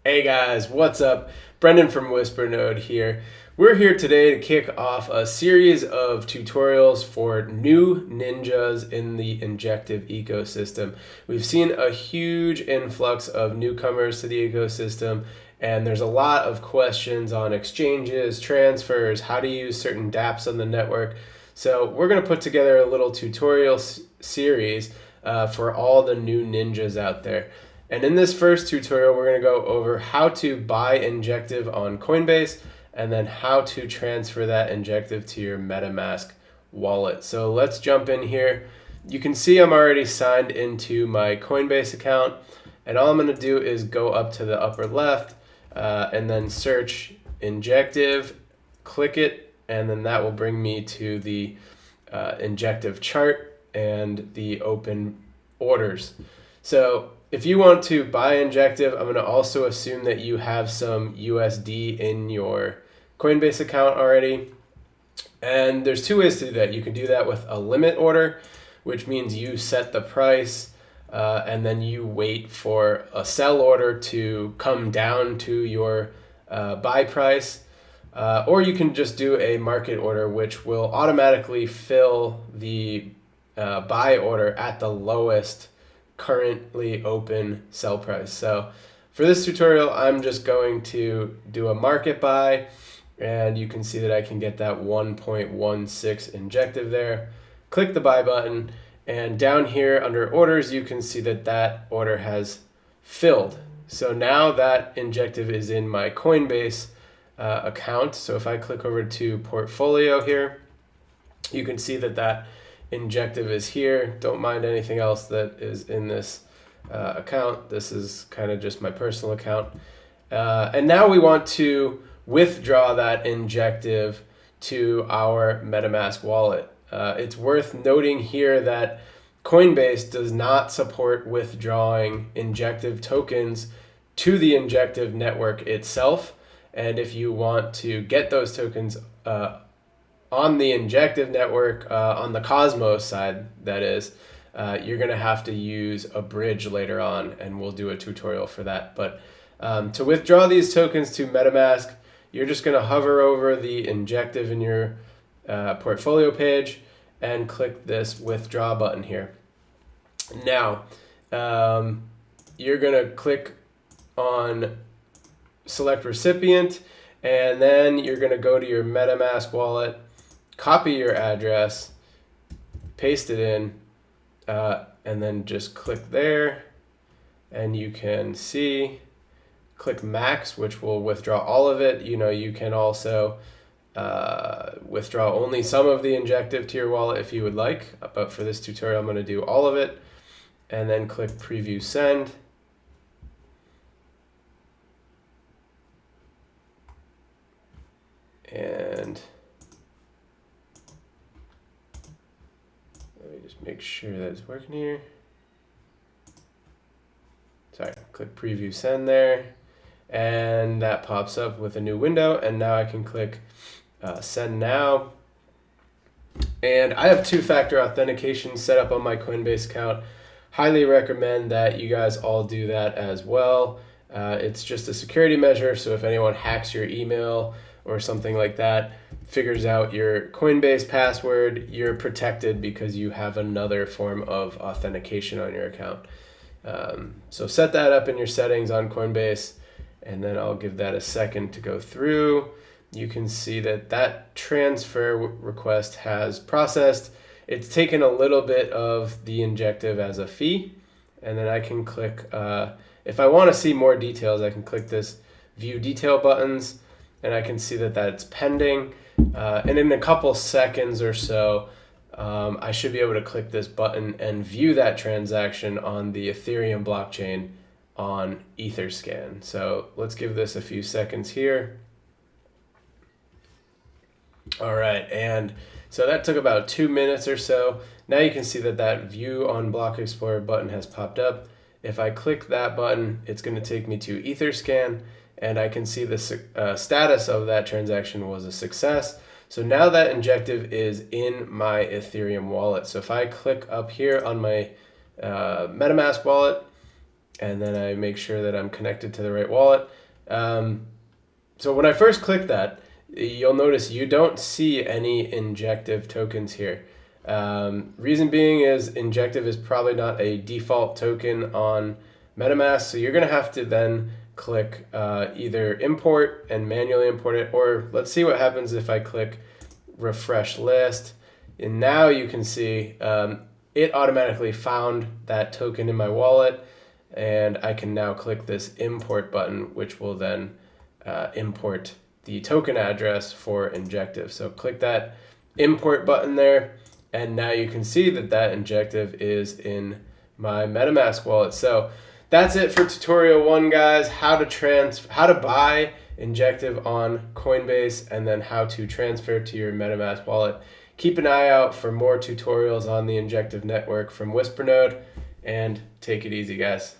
Hey guys, what's up? Brendan from WhisperNode here. We're here today to kick off a series of tutorials for new ninjas in the Injective ecosystem. We've seen a huge influx of newcomers to the ecosystem, and there's a lot of questions on exchanges, transfers, how to use certain dApps on the network. So we're going to put together a little tutorial series for all the new ninjas out there. And in this first tutorial, we're going to go over how to buy Injective on Coinbase and then how to transfer that Injective to your Metamask wallet. So let's jump in here. You can see I'm already signed into my Coinbase account, and all I'm going to do is go up to the upper left and then search Injective, click it, and then that will bring me to the Injective chart and the open orders. So if you want to buy Injective, I'm going to also assume that you have some USD in your Coinbase account already. And there's two ways to do that. You can do that with a limit order, which means you set the price and then you wait for a sell order to come down to your buy price. Or you can just do a market order, which will automatically fill the buy order at the lowest currently open sell price. So for this tutorial, I'm just going to do a market buy, and you can see that I can get that 1.16 Injective there. Click the buy button, and down here under orders, you can see that that order has filled. So now that Injective is in my Coinbase account. So if I click over to portfolio here, you can see that that Injective is here. Don't mind anything else that is in this account. This is kind of just my personal account. And now we want to withdraw that Injective to our Metamask wallet. It's worth noting here that Coinbase does not support withdrawing Injective tokens to the Injective network itself. And if you want to get those tokens on the Injective network, on the Cosmos side, that is, you're going to have to use a bridge later on, and we'll do a tutorial for that. But to withdraw these tokens to MetaMask, you're just going to hover over the Injective in your portfolio page and click this withdraw button here. Now, you're going to click on select recipient, and then you're going to go to your MetaMask wallet, copy your address, paste it in, and then just click there, and you can see, click max, which will withdraw all of it. You know, you can also withdraw only some of the Injective to your wallet if you would like, but for this tutorial I'm going to do all of it, and then click preview send. And let me just make sure that it's working here. Sorry, click preview send there, and that pops up with a new window, and now I can click send now. And I have two-factor authentication set up on my Coinbase account. Highly recommend that you guys all do that as well. It's just a security measure, so if anyone hacks your email or something like that, figures out your Coinbase password, you're protected because you have another form of authentication on your account. So set that up in your settings on Coinbase, and then I'll give that a second to go through. You can see that that transfer request has processed. It's taken a little bit of the Injective as a fee, and then I can click, if I want to see more details, I can click this view detail buttons, and I can see that that's pending. And in a couple seconds or so, I should be able to click this button and view that transaction on the Ethereum blockchain on Etherscan. So let's give this a few seconds here. All right, and so that took about 2 minutes or so. Now you can see that that view on Block Explorer button has popped up. If I click that button, it's going to take me to Etherscan, and I can see the status of that transaction was a success. So now that Injective is in my Ethereum wallet. So if I click up here on my MetaMask wallet, and then I make sure that I'm connected to the right wallet. So when I first click that, you'll notice you don't see any Injective tokens here. Reason being is Injective is probably not a default token on Metamask, so you're going to have to then click either import and manually import it, or let's see what happens if I click refresh list. And now you can see it automatically found that token in my wallet, and I can now click this import button, which will then import the token address for Injective. So click that import button there, and now you can see that that Injective is in my MetaMask wallet. So that's it for tutorial 1, guys. How to buy Injective on Coinbase, and then how to transfer to your MetaMask wallet. Keep an eye out for more tutorials on the Injective network from WhisperNode, and take it easy, guys.